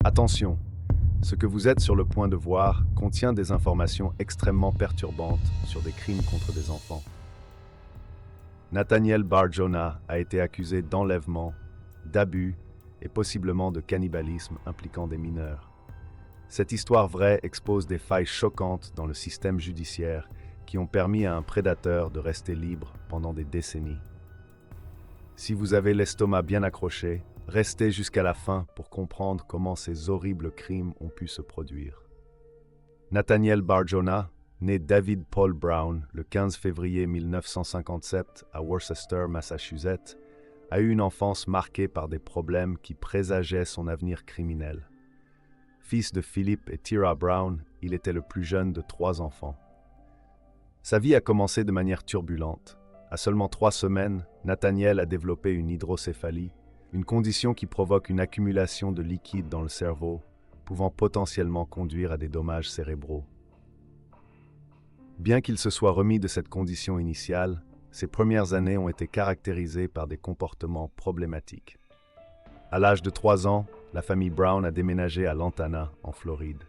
Attention, ce que vous êtes sur le point de voir contient des informations extrêmement perturbantes sur des crimes contre des enfants. Nathaniel Bar-Jonah a été accusé d'enlèvement, d'abus et possiblement de cannibalisme impliquant des mineurs. Cette histoire vraie expose des failles choquantes dans le système judiciaire qui ont permis à un prédateur de rester libre pendant des décennies. Si vous avez l'estomac bien accroché, restez jusqu'à la fin pour comprendre comment ces horribles crimes ont pu se produire. Nathaniel Bar-Jonah, né David Paul Brown le 15 février 1957 à Worcester, Massachusetts, a eu une enfance marquée par des problèmes qui présageaient son avenir criminel. Fils de Philip et Tira Brown, il était le plus jeune de 3 enfants. Sa vie a commencé de manière turbulente. À seulement 3 semaines, Nathaniel a développé une hydrocéphalie, une condition qui provoque une accumulation de liquide dans le cerveau, pouvant potentiellement conduire à des dommages cérébraux. Bien qu'il se soit remis de cette condition initiale, ses premières années ont été caractérisées par des comportements problématiques. À l'âge de 3 ans, la famille Brown a déménagé à Lantana, en Floride.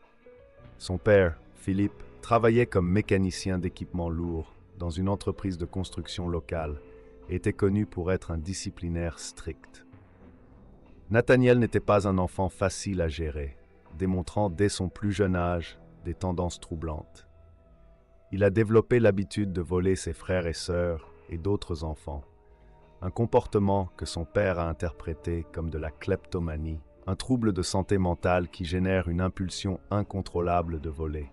Son père, Philip, travaillait comme mécanicien d'équipements lourds dans une entreprise de construction locale et était connu pour être un disciplinaire strict. Nathaniel n'était pas un enfant facile à gérer, démontrant dès son plus jeune âge des tendances troublantes. Il a développé l'habitude de voler ses frères et sœurs et d'autres enfants, un comportement que son père a interprété comme de la kleptomanie, un trouble de santé mentale qui génère une impulsion incontrôlable de voler.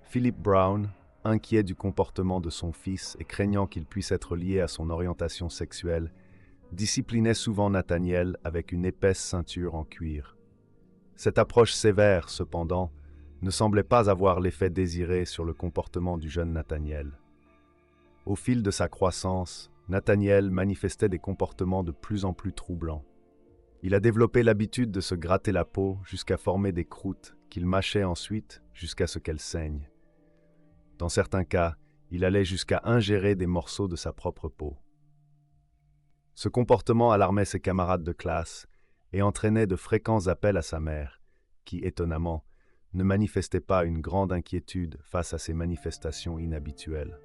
Philip Brown, inquiet du comportement de son fils et craignant qu'il puisse être lié à son orientation sexuelle, disciplinait souvent Nathaniel avec une épaisse ceinture en cuir. Cette approche sévère, cependant, ne semblait pas avoir l'effet désiré sur le comportement du jeune Nathaniel. Au fil de sa croissance, Nathaniel manifestait des comportements de plus en plus troublants. Il a développé l'habitude de se gratter la peau jusqu'à former des croûtes qu'il mâchait ensuite jusqu'à ce qu'elles saignent. Dans certains cas, il allait jusqu'à ingérer des morceaux de sa propre peau. Ce comportement alarmait ses camarades de classe et entraînait de fréquents appels à sa mère, qui, étonnamment, ne manifestait pas une grande inquiétude face à ces manifestations inhabituelles.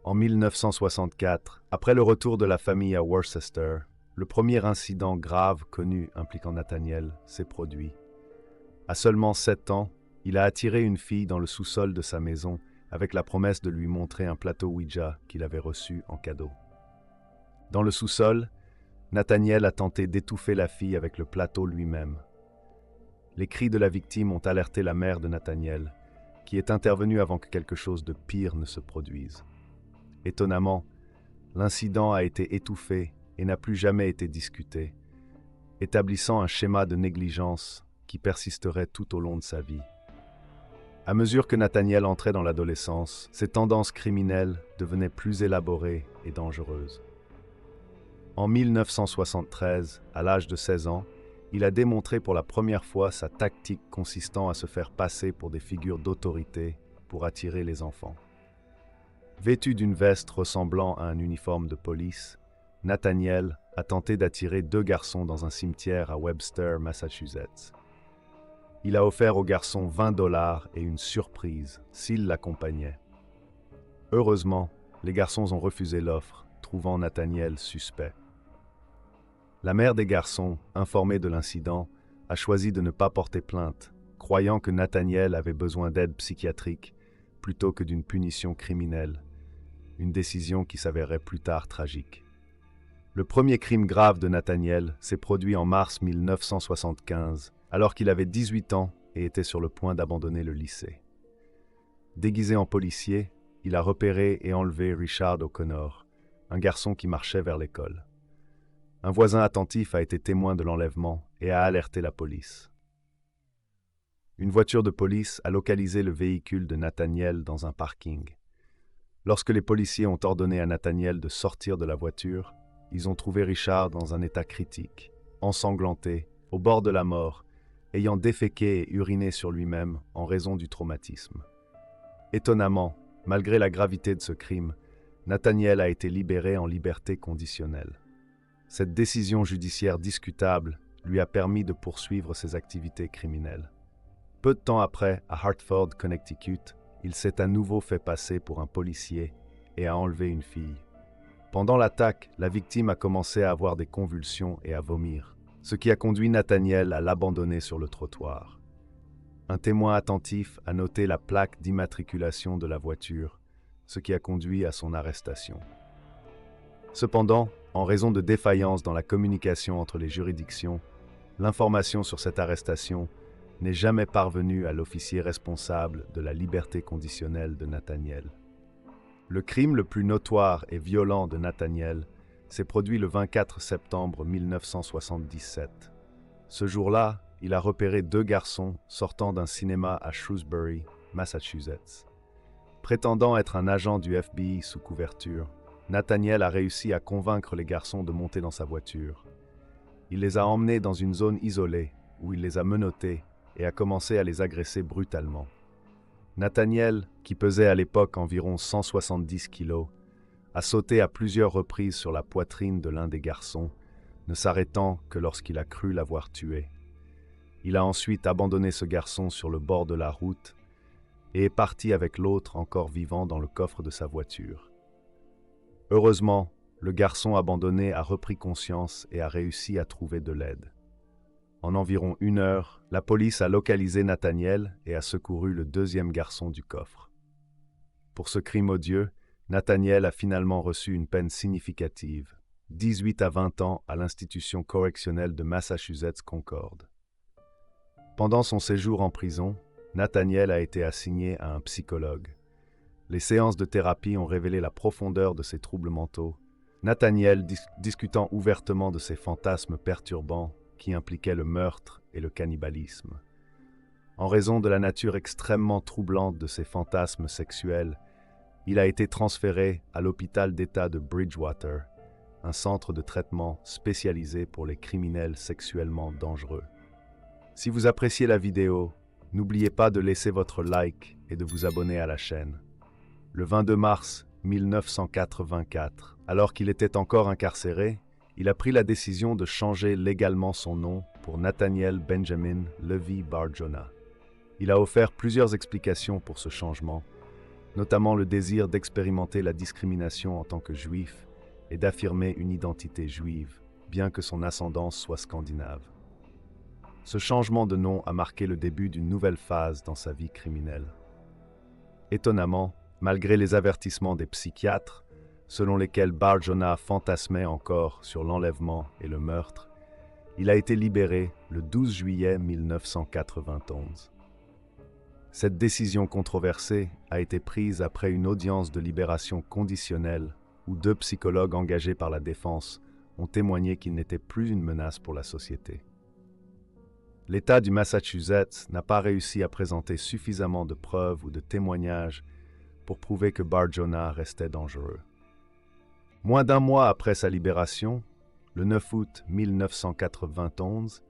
En 1964, après le retour de la famille à Worcester, le premier incident grave connu impliquant Nathaniel s'est produit. À seulement 7 ans, il a attiré une fille dans le sous-sol de sa maison avec la promesse de lui montrer un plateau Ouija qu'il avait reçu en cadeau. Dans le sous-sol, Nathaniel a tenté d'étouffer la fille avec le plateau lui-même. Les cris de la victime ont alerté la mère de Nathaniel, qui est intervenue avant que quelque chose de pire ne se produise. Étonnamment, l'incident a été étouffé et n'a plus jamais été discuté, établissant un schéma de négligence qui persisterait tout au long de sa vie. À mesure que Nathaniel entrait dans l'adolescence, ses tendances criminelles devenaient plus élaborées et dangereuses. En 1973, à l'âge de 16 ans, il a démontré pour la première fois sa tactique consistant à se faire passer pour des figures d'autorité pour attirer les enfants. Vêtu d'une veste ressemblant à un uniforme de police, Nathaniel a tenté d'attirer 2 garçons dans un cimetière à Webster, Massachusetts. Il a offert aux garçons $20 et une surprise s'ils l'accompagnaient. Heureusement, les garçons ont refusé l'offre, trouvant Nathaniel suspect. La mère des garçons, informée de l'incident, a choisi de ne pas porter plainte, croyant que Nathaniel avait besoin d'aide psychiatrique plutôt que d'une punition criminelle, une décision qui s'avérait plus tard tragique. Le premier crime grave de Nathaniel s'est produit en mars 1975, alors qu'il avait 18 ans et était sur le point d'abandonner le lycée. Déguisé en policier, il a repéré et enlevé Richard O'Connor, un garçon qui marchait vers l'école. Un voisin attentif a été témoin de l'enlèvement et a alerté la police. Une voiture de police a localisé le véhicule de Nathaniel dans un parking. Lorsque les policiers ont ordonné à Nathaniel de sortir de la voiture, ils ont trouvé Richard dans un état critique, ensanglanté, au bord de la mort, ayant déféqué et uriné sur lui-même en raison du traumatisme. Étonnamment, malgré la gravité de ce crime, Nathaniel a été libéré en liberté conditionnelle. Cette décision judiciaire discutable lui a permis de poursuivre ses activités criminelles. Peu de temps après, à Hartford, Connecticut, il s'est à nouveau fait passer pour un policier et a enlevé une fille. Pendant l'attaque, la victime a commencé à avoir des convulsions et à vomir, ce qui a conduit Nathaniel à l'abandonner sur le trottoir. Un témoin attentif a noté la plaque d'immatriculation de la voiture, ce qui a conduit à son arrestation. Cependant, en raison de défaillances dans la communication entre les juridictions, l'information sur cette arrestation n'est jamais parvenue à l'officier responsable de la liberté conditionnelle de Nathaniel. Le crime le plus notoire et violent de Nathaniel s'est produit le 24 septembre 1977. Ce jour-là, il a repéré deux garçons sortant d'un cinéma à Shrewsbury, Massachusetts. Prétendant être un agent du FBI sous couverture, Nathaniel a réussi à convaincre les garçons de monter dans sa voiture. Il les a emmenés dans une zone isolée où il les a menottés et a commencé à les agresser brutalement. Nathaniel, qui pesait à l'époque environ 170 kilos, a sauté à plusieurs reprises sur la poitrine de l'un des garçons, ne s'arrêtant que lorsqu'il a cru l'avoir tué. Il a ensuite abandonné ce garçon sur le bord de la route et est parti avec l'autre encore vivant dans le coffre de sa voiture. Heureusement, le garçon abandonné a repris conscience et a réussi à trouver de l'aide. En environ 1 heure, la police a localisé Nathaniel et a secouru le deuxième garçon du coffre. Pour ce crime odieux, Nathaniel a finalement reçu une peine significative, 18 à 20 ans à l'institution correctionnelle de Massachusetts Concord. Pendant son séjour en prison, Nathaniel a été assigné à un psychologue. Les séances de thérapie ont révélé la profondeur de ses troubles mentaux, Nathaniel discutant ouvertement de ses fantasmes perturbants qui impliquaient le meurtre et le cannibalisme. En raison de la nature extrêmement troublante de ses fantasmes sexuels, il a été transféré à l'hôpital d'État de Bridgewater, un centre de traitement spécialisé pour les criminels sexuellement dangereux. Si vous appréciez la vidéo, n'oubliez pas de laisser votre like et de vous abonner à la chaîne. Le 22 mars 1984, alors qu'il était encore incarcéré, il a pris la décision de changer légalement son nom pour Nathaniel Benjamin Levy Bar-Jonah. Il a offert plusieurs explications pour ce changement, notamment le désir d'expérimenter la discrimination en tant que juif et d'affirmer une identité juive, bien que son ascendance soit scandinave. Ce changement de nom a marqué le début d'une nouvelle phase dans sa vie criminelle. Étonnamment, malgré les avertissements des psychiatres, selon lesquels Bar-Jonah fantasmait encore sur l'enlèvement et le meurtre, il a été libéré le 12 juillet 1991. Cette décision controversée a été prise après une audience de libération conditionnelle où 2 psychologues engagés par la défense ont témoigné qu'il n'était plus une menace pour la société. L'État du Massachusetts n'a pas réussi à présenter suffisamment de preuves ou de témoignages pour prouver que Bar-Jonah restait dangereux. Moins d'1 mois après sa libération, le 9 août 1991,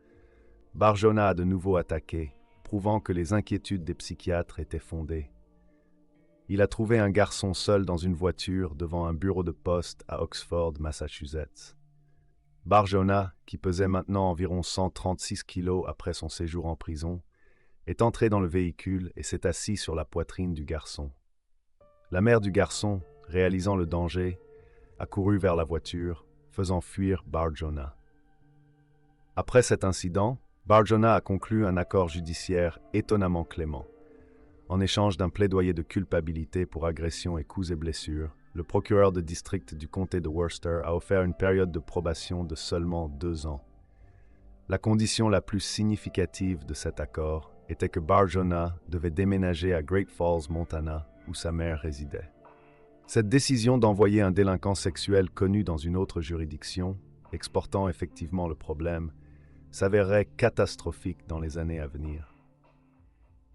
Bar-Jonah a de nouveau attaqué, prouvant que les inquiétudes des psychiatres étaient fondées. Il a trouvé un garçon seul dans une voiture devant un bureau de poste à Oxford, Massachusetts. Bar-Jonah, qui pesait maintenant environ 136 kilos après son séjour en prison, est entré dans le véhicule et s'est assis sur la poitrine du garçon. La mère du garçon, réalisant le danger, a couru vers la voiture, faisant fuir Bar-Jonah. Après cet incident, Bar-Jonah a conclu un accord judiciaire étonnamment clément. En échange d'un plaidoyer de culpabilité pour agression et coups et blessures, le procureur de district du comté de Worcester a offert une période de probation de seulement 2 ans. La condition la plus significative de cet accord était que Bar-Jonah devait déménager à Great Falls, Montana, où sa mère résidait. Cette décision d'envoyer un délinquant sexuel connu dans une autre juridiction, exportant effectivement le problème, s'avérerait catastrophique dans les années à venir.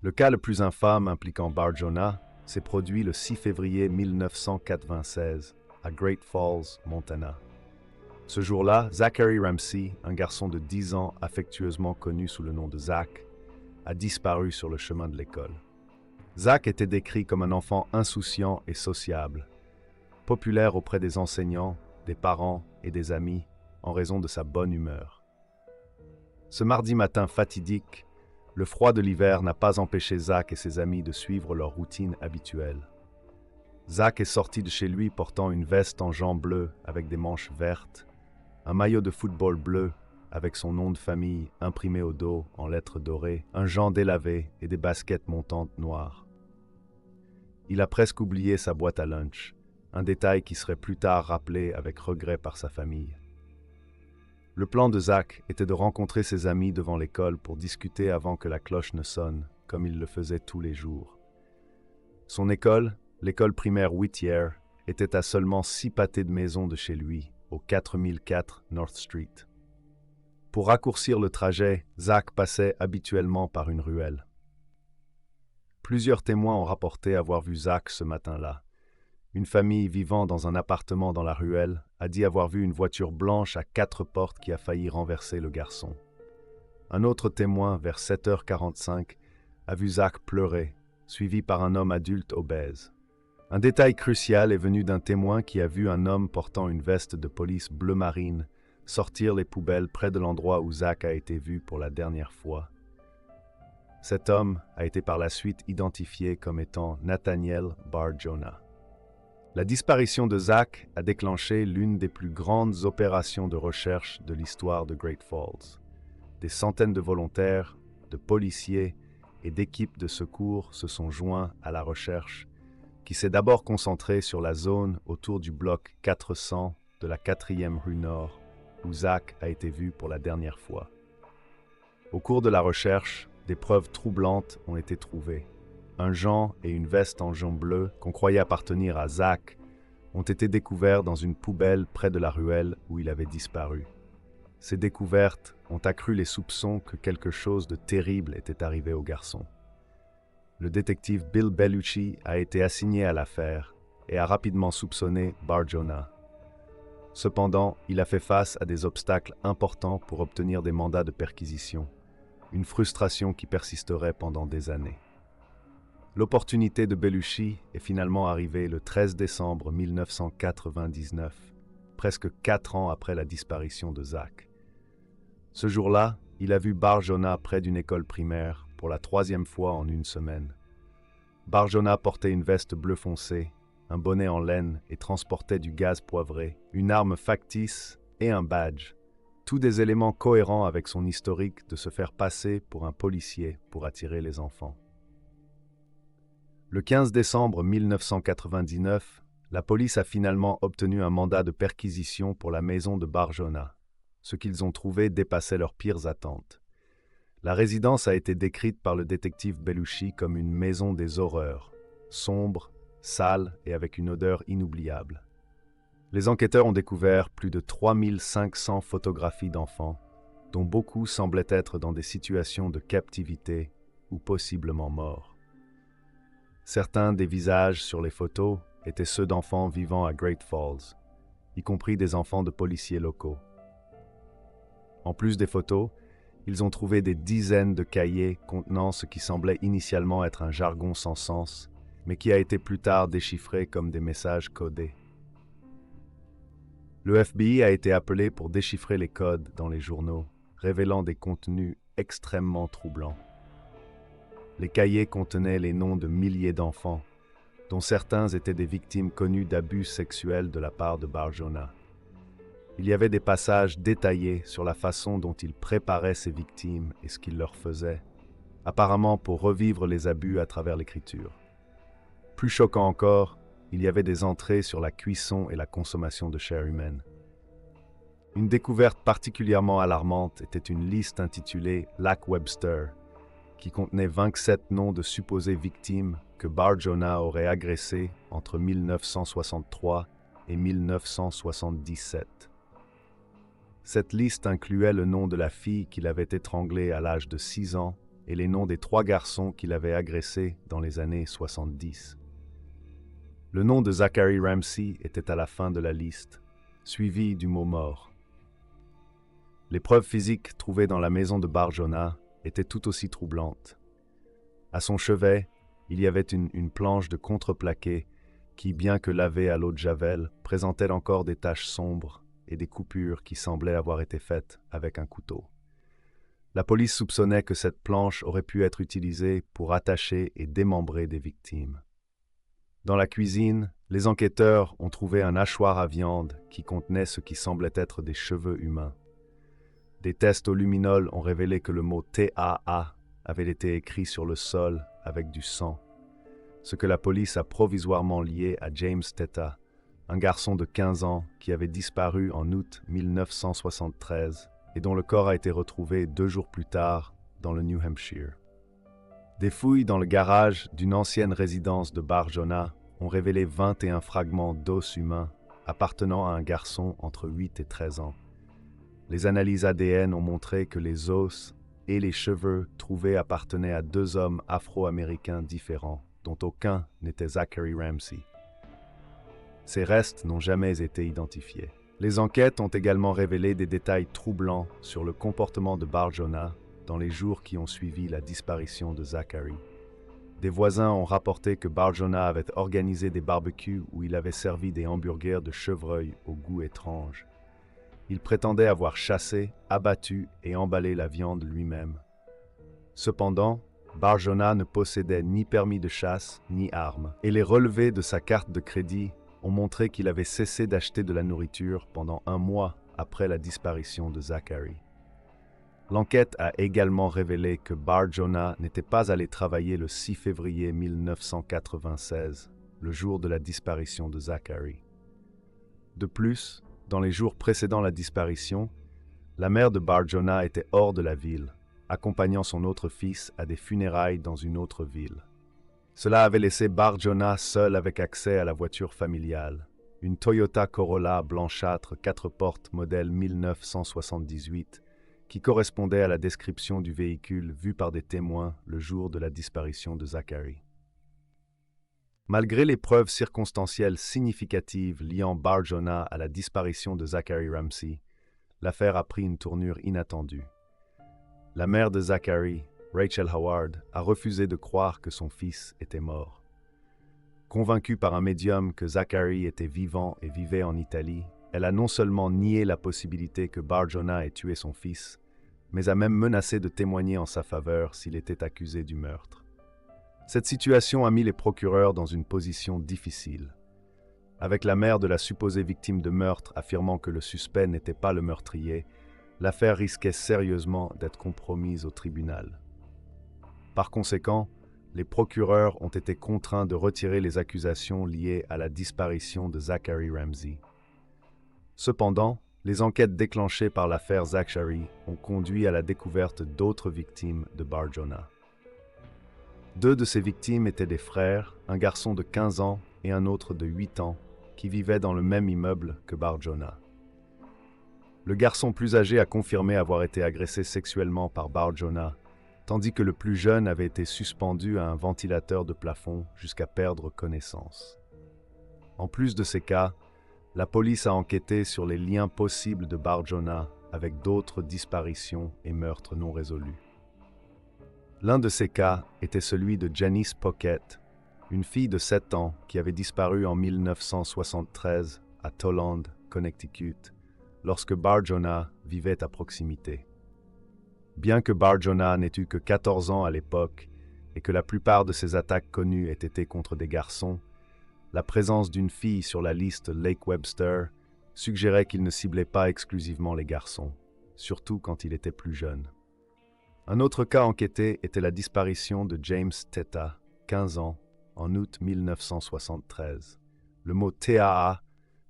Le cas le plus infâme impliquant Bar-Jonah s'est produit le 6 février 1996 à Great Falls, Montana. Ce jour-là, Zachary Ramsey, un garçon de 10 ans affectueusement connu sous le nom de Zach, a disparu sur le chemin de l'école. Zach était décrit comme un enfant insouciant et sociable, populaire auprès des enseignants, des parents et des amis en raison de sa bonne humeur. Ce mardi matin fatidique, le froid de l'hiver n'a pas empêché Zach et ses amis de suivre leur routine habituelle. Zach est sorti de chez lui portant une veste en jean bleu avec des manches vertes, un maillot de football bleu avec son nom de famille imprimé au dos en lettres dorées, un jean délavé et des baskets montantes noires. Il a presque oublié sa boîte à lunch, un détail qui serait plus tard rappelé avec regret par sa famille. Le plan de Zach était de rencontrer ses amis devant l'école pour discuter avant que la cloche ne sonne, comme il le faisait tous les jours. Son école, l'école primaire Whittier, était à seulement 6 pâtés de maison de chez lui, au 4004 North Street. Pour raccourcir le trajet, Zach passait habituellement par une ruelle. Plusieurs témoins ont rapporté avoir vu Zach ce matin-là. Une famille vivant dans un appartement dans la ruelle a dit avoir vu une voiture blanche à 4 portes qui a failli renverser le garçon. Un autre témoin, vers 7h45, a vu Zach pleurer, suivi par un homme adulte obèse. Un détail crucial est venu d'un témoin qui a vu un homme portant une veste de police bleu marine sortir les poubelles près de l'endroit où Zach a été vu pour la dernière fois. Cet homme a été par la suite identifié comme étant Nathaniel Bar-Jonah. La disparition de Zach a déclenché l'une des plus grandes opérations de recherche de l'histoire de Great Falls. Des centaines de volontaires, de policiers et d'équipes de secours se sont joints à la recherche, qui s'est d'abord concentrée sur la zone autour du bloc 400 de la 4e rue Nord, où Zach a été vu pour la dernière fois. Au cours de la recherche, des preuves troublantes ont été trouvées. Un gant et une veste en jonc bleu qu'on croyait appartenir à Zach ont été découverts dans une poubelle près de la ruelle où il avait disparu. Ces découvertes ont accru les soupçons que quelque chose de terrible était arrivé au garçon. Le détective Bill Bellucci a été assigné à l'affaire et a rapidement soupçonné Bar-Jonah. Cependant, il a fait face à des obstacles importants pour obtenir des mandats de perquisition, une frustration qui persisterait pendant des années. L'opportunité de Bellucci est finalement arrivée le 13 décembre 1999, presque 4 ans après la disparition de Zach. Ce jour-là, il a vu Bar-Jonah près d'une école primaire pour la 3e fois en une semaine. Bar-Jonah portait une veste bleu foncé, un bonnet en laine et transportait du gaz poivré, une arme factice et un badge, tous des éléments cohérents avec son historique de se faire passer pour un policier pour attirer les enfants. Le 15 décembre 1999, la police a finalement obtenu un mandat de perquisition pour la maison de Bar-Jonah. Ce qu'ils ont trouvé dépassait leurs pires attentes. La résidence a été décrite par le détective Bellucci comme une maison des horreurs, sombre, sale et avec une odeur inoubliable. Les enquêteurs ont découvert plus de 3500 photographies d'enfants, dont beaucoup semblaient être dans des situations de captivité ou possiblement morts. Certains des visages sur les photos étaient ceux d'enfants vivant à Great Falls, y compris des enfants de policiers locaux. En plus des photos, ils ont trouvé des dizaines de cahiers contenant ce qui semblait initialement être un jargon sans sens, mais qui a été plus tard déchiffré comme des messages codés. Le FBI a été appelé pour déchiffrer les codes dans les journaux, révélant des contenus extrêmement troublants. Les cahiers contenaient les noms de milliers d'enfants, dont certains étaient des victimes connues d'abus sexuels de la part de Bar-Jonah. Il y avait des passages détaillés sur la façon dont il préparait ses victimes et ce qu'il leur faisait, apparemment pour revivre les abus à travers l'écriture. Plus choquant encore, il y avait des entrées sur la cuisson et la consommation de chair humaine. Une découverte particulièrement alarmante était une liste intitulée Lac Webster, qui contenait 27 noms de supposées victimes que Bar-Jonah aurait agressées entre 1963 et 1977. Cette liste incluait le nom de la fille qu'il avait étranglée à l'âge de 6 ans et les noms des 3 garçons qu'il avait agressés dans les années 70. Le nom de Zachary Ramsey était à la fin de la liste, suivi du mot mort. Les preuves physiques trouvées dans la maison de Bar-Jonah étaient tout aussi troublantes. À son chevet, il y avait une planche de contreplaqué qui, bien que lavée à l'eau de Javel, présentait encore des taches sombres et des coupures qui semblaient avoir été faites avec un couteau. La police soupçonnait que cette planche aurait pu être utilisée pour attacher et démembrer des victimes. Dans la cuisine, les enquêteurs ont trouvé un hachoir à viande qui contenait ce qui semblait être des cheveux humains. Des tests au luminol ont révélé que le mot TAA avait été écrit sur le sol avec du sang, ce que la police a provisoirement lié à James Teta, un garçon de 15 ans qui avait disparu en août 1973 et dont le corps a été retrouvé 2 jours plus tard dans le New Hampshire. Des fouilles dans le garage d'une ancienne résidence de Barjona ont révélé 21 fragments d'os humains appartenant à un garçon entre 8 et 13 ans. Les analyses ADN ont montré que les os et les cheveux trouvés appartenaient à 2 hommes afro-américains différents, dont aucun n'était Zachary Ramsey. Ces restes n'ont jamais été identifiés. Les enquêtes ont également révélé des détails troublants sur le comportement de Barjona dans les jours qui ont suivi la disparition de Zachary. Des voisins ont rapporté que Barjona avait organisé des barbecues où il avait servi des hamburgers de chevreuil au goût étrange. Il prétendait avoir chassé, abattu et emballé la viande lui-même. Cependant, Barjona ne possédait ni permis de chasse ni arme, et les relevés de sa carte de crédit ont montré qu'il avait cessé d'acheter de la nourriture pendant 1 mois après la disparition de Zachary. L'enquête a également révélé que Barjona n'était pas allé travailler le 6 février 1996, le jour de la disparition de Zachary. De plus, dans les jours précédant la disparition, la mère de Barjona était hors de la ville, accompagnant son autre fils à des funérailles dans une autre ville. Cela avait laissé Barjona seul avec accès à la voiture familiale, une Toyota Corolla blanchâtre 4 portes modèle 1978, qui correspondait à la description du véhicule vu par des témoins le jour de la disparition de Zachary. Malgré les preuves circonstancielles significatives liant Barjona à la disparition de Zachary Ramsey, l'affaire a pris une tournure inattendue. La mère de Zachary, Rachel Howard, a refusé de croire que son fils était mort. Convaincue par un médium que Zachary était vivant et vivait en Italie, elle a non seulement nié la possibilité que Barjona ait tué son fils, mais a même menacé de témoigner en sa faveur s'il était accusé du meurtre. Cette situation a mis les procureurs dans une position difficile. Avec la mère de la supposée victime de meurtre affirmant que le suspect n'était pas le meurtrier, l'affaire risquait sérieusement d'être compromise au tribunal. Par conséquent, les procureurs ont été contraints de retirer les accusations liées à la disparition de Zachary Ramsey. Cependant, les enquêtes déclenchées par l'affaire Zachary ont conduit à la découverte d'autres victimes de Barjona. 2 de ces victimes étaient des frères, un garçon de 15 ans et un autre de 8 ans, qui vivaient dans le même immeuble que Barjona. Le garçon plus âgé a confirmé avoir été agressé sexuellement par Barjona, tandis que le plus jeune avait été suspendu à un ventilateur de plafond jusqu'à perdre connaissance. En plus de ces cas, la police a enquêté sur les liens possibles de Barjona avec d'autres disparitions et meurtres non résolus. L'un de ces cas était celui de Janice Pocket, une fille de 7 ans qui avait disparu en 1973 à Tolland, Connecticut, lorsque Barjona vivait à proximité. Bien que Barjona n'ait eu que 14 ans à l'époque et que la plupart de ses attaques connues aient été contre des garçons, la présence d'une fille sur la liste Lake Webster suggérait qu'il ne ciblait pas exclusivement les garçons, surtout quand il était plus jeune. Un autre cas enquêté était la disparition de James Teta, 15 ans, en août 1973. Le mot TAA,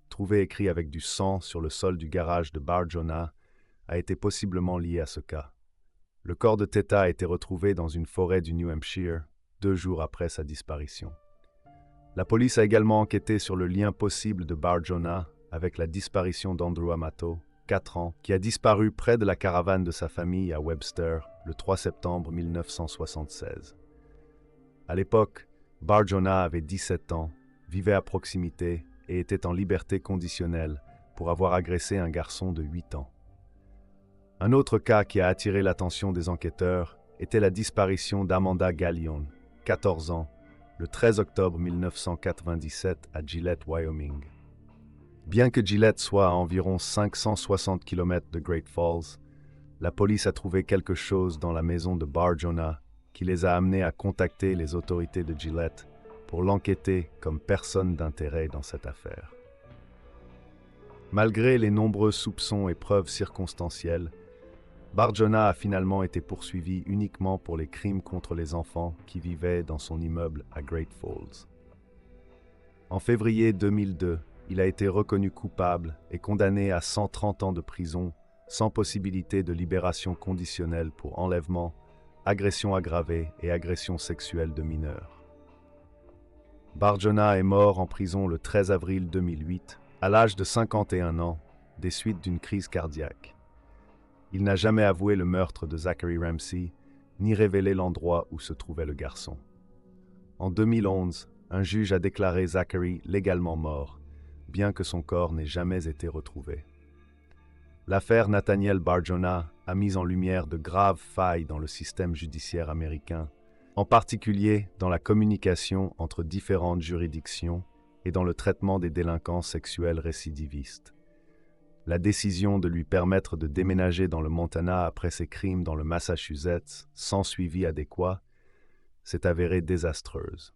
trouvé écrit avec du sang sur le sol du garage de Barjona, a été possiblement lié à ce cas. Le corps de Teta a été retrouvé dans une forêt du New Hampshire 2 jours après sa disparition. La police a également enquêté sur le lien possible de Barjona avec la disparition d'Andrew Amato, 4 ans, qui a disparu près de la caravane de sa famille à Webster le 3 septembre 1976. À l'époque, Barjona avait 17 ans, vivait à proximité et était en liberté conditionnelle pour avoir agressé un garçon de 8 ans. Un autre cas qui a attiré l'attention des enquêteurs était la disparition d'Amanda Gallion, 14 ans, le 13 octobre 1997 à Gillette, Wyoming. Bien que Gillette soit à environ 560 km de Great Falls, la police a trouvé quelque chose dans la maison de Bar Jonah qui les a amenés à contacter les autorités de Gillette pour l'enquêter comme personne d'intérêt dans cette affaire. Malgré les nombreux soupçons et preuves circonstancielles, Bar Jonah a finalement été poursuivi uniquement pour les crimes contre les enfants qui vivaient dans son immeuble à Great Falls. En février 2002, il a été reconnu coupable et condamné à 130 ans de prison sans possibilité de libération conditionnelle pour enlèvement, agression aggravée et agression sexuelle de mineurs. Bar Jonah est mort en prison le 13 avril 2008, à l'âge de 51 ans, des suites d'une crise cardiaque. Il n'a jamais avoué le meurtre de Zachary Ramsey, ni révélé l'endroit où se trouvait le garçon. En 2011, un juge a déclaré Zachary légalement mort, bien que son corps n'ait jamais été retrouvé. L'affaire Nathaniel Bar Jonah a mis en lumière de graves failles dans le système judiciaire américain, en particulier dans la communication entre différentes juridictions et dans le traitement des délinquants sexuels récidivistes. La décision de lui permettre de déménager dans le Montana après ses crimes dans le Massachusetts sans suivi adéquat s'est avérée désastreuse.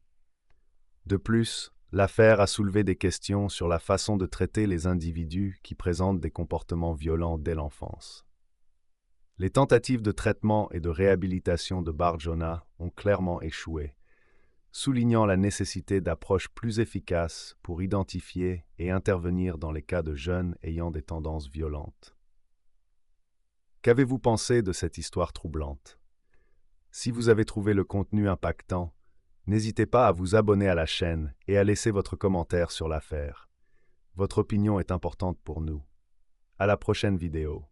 De plus, l'affaire a soulevé des questions sur la façon de traiter les individus qui présentent des comportements violents dès l'enfance. Les tentatives de traitement et de réhabilitation de Bar Jonah ont clairement échoué, soulignant la nécessité d'approches plus efficaces pour identifier et intervenir dans les cas de jeunes ayant des tendances violentes. Qu'avez-vous pensé de cette histoire troublante? Si vous avez trouvé le contenu impactant, n'hésitez pas à vous abonner à la chaîne et à laisser votre commentaire sur l'affaire. Votre opinion est importante pour nous. À la prochaine vidéo.